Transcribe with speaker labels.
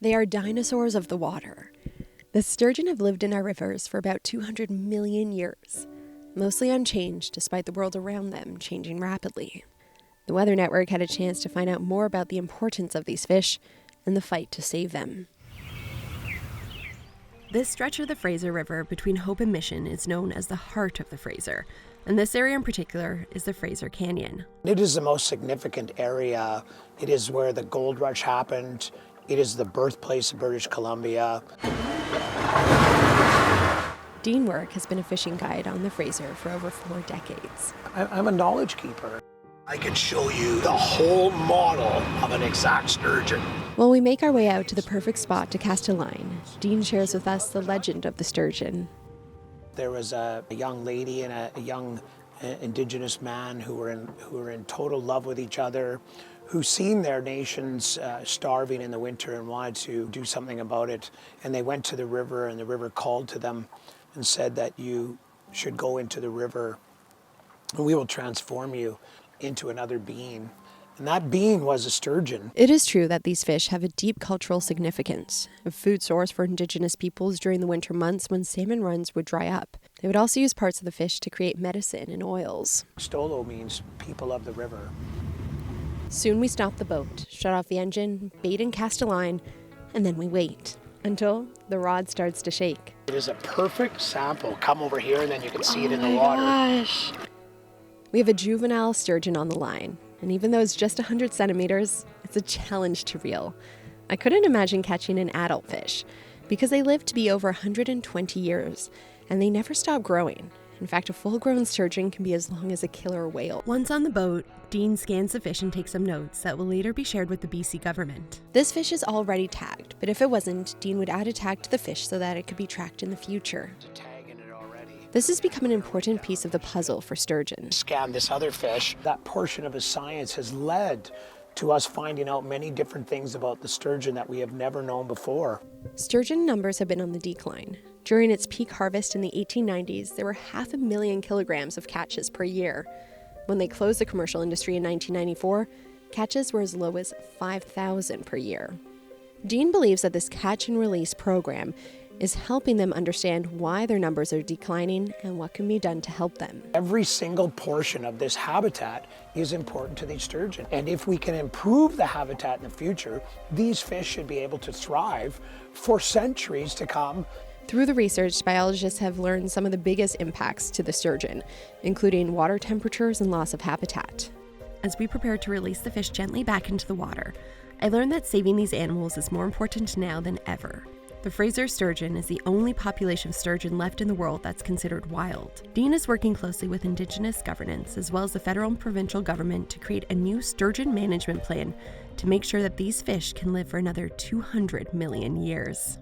Speaker 1: They are dinosaurs of the water. The sturgeon have lived in our rivers for about 200 million years, mostly unchanged despite the world around them changing rapidly. The Weather Network had a chance to find out more about the importance of these fish and the fight to save them. This stretch of the Fraser River between Hope and Mission is known as the heart of the Fraser, and this area in particular is the Fraser Canyon.
Speaker 2: It is the most significant area. It is where the gold rush happened. It is the birthplace of British Columbia.
Speaker 1: Dean Work has been a fishing guide on the Fraser for over 4 decades.
Speaker 2: I'm a knowledge keeper. I can show you the whole model of an exact sturgeon.
Speaker 1: While we make our way out to the perfect spot to cast a line, Dean shares with us the legend of the sturgeon.
Speaker 2: There was a young lady and a young indigenous man who were in total love with each other, who seen their nations starving in the winter and wanted to do something about it. And they went to the river, and the river called to them and said that you should go into the river and we will transform you into another being. And that being was a sturgeon.
Speaker 1: It is true that these fish have a deep cultural significance, a food source for indigenous peoples during the winter months when salmon runs would dry up. They would also use parts of the fish to create medicine and oils.
Speaker 2: Stolo means people of the river.
Speaker 1: Soon we stop the boat, shut off the engine, bait and cast a line, and then we wait until the rod starts to shake.
Speaker 2: It is a perfect sample. Come over here and then you can see it in the water.
Speaker 1: Gosh. We have a juvenile sturgeon on the line, and even though it's just 100 centimeters, it's a challenge to reel. I couldn't imagine catching an adult fish because they live to be over 120 years, and they never stop growing. In fact, a full-grown sturgeon can be as long as a killer whale. Once on the boat, Dean scans the fish and takes some notes that will later be shared with the BC government. This fish is already tagged, but if it wasn't, Dean would add a tag to the fish so that it could be tracked in the future. This has become an important piece of the puzzle for sturgeon.
Speaker 2: Scan this other fish. That portion of his science has led to us finding out many different things about the sturgeon that we have never known before.
Speaker 1: Sturgeon numbers have been on the decline. During its peak harvest in the 1890s, there were 500,000 kilograms of catches per year. When they closed the commercial industry in 1994, catches were as low as 5,000 per year. Dean believes that this catch and release program is helping them understand why their numbers are declining and what can be done to help them.
Speaker 2: Every single portion of this habitat is important to these sturgeon. And if we can improve the habitat in the future, these fish should be able to thrive for centuries to come.
Speaker 1: Through the research, biologists have learned some of the biggest impacts to the sturgeon, including water temperatures and loss of habitat. As we prepare to release the fish gently back into the water, I learned that saving these animals is more important now than ever. The Fraser sturgeon is the only population of sturgeon left in the world that's considered wild. Dean is working closely with indigenous governance as well as the federal and provincial government to create a new sturgeon management plan to make sure that these fish can live for another 200 million years.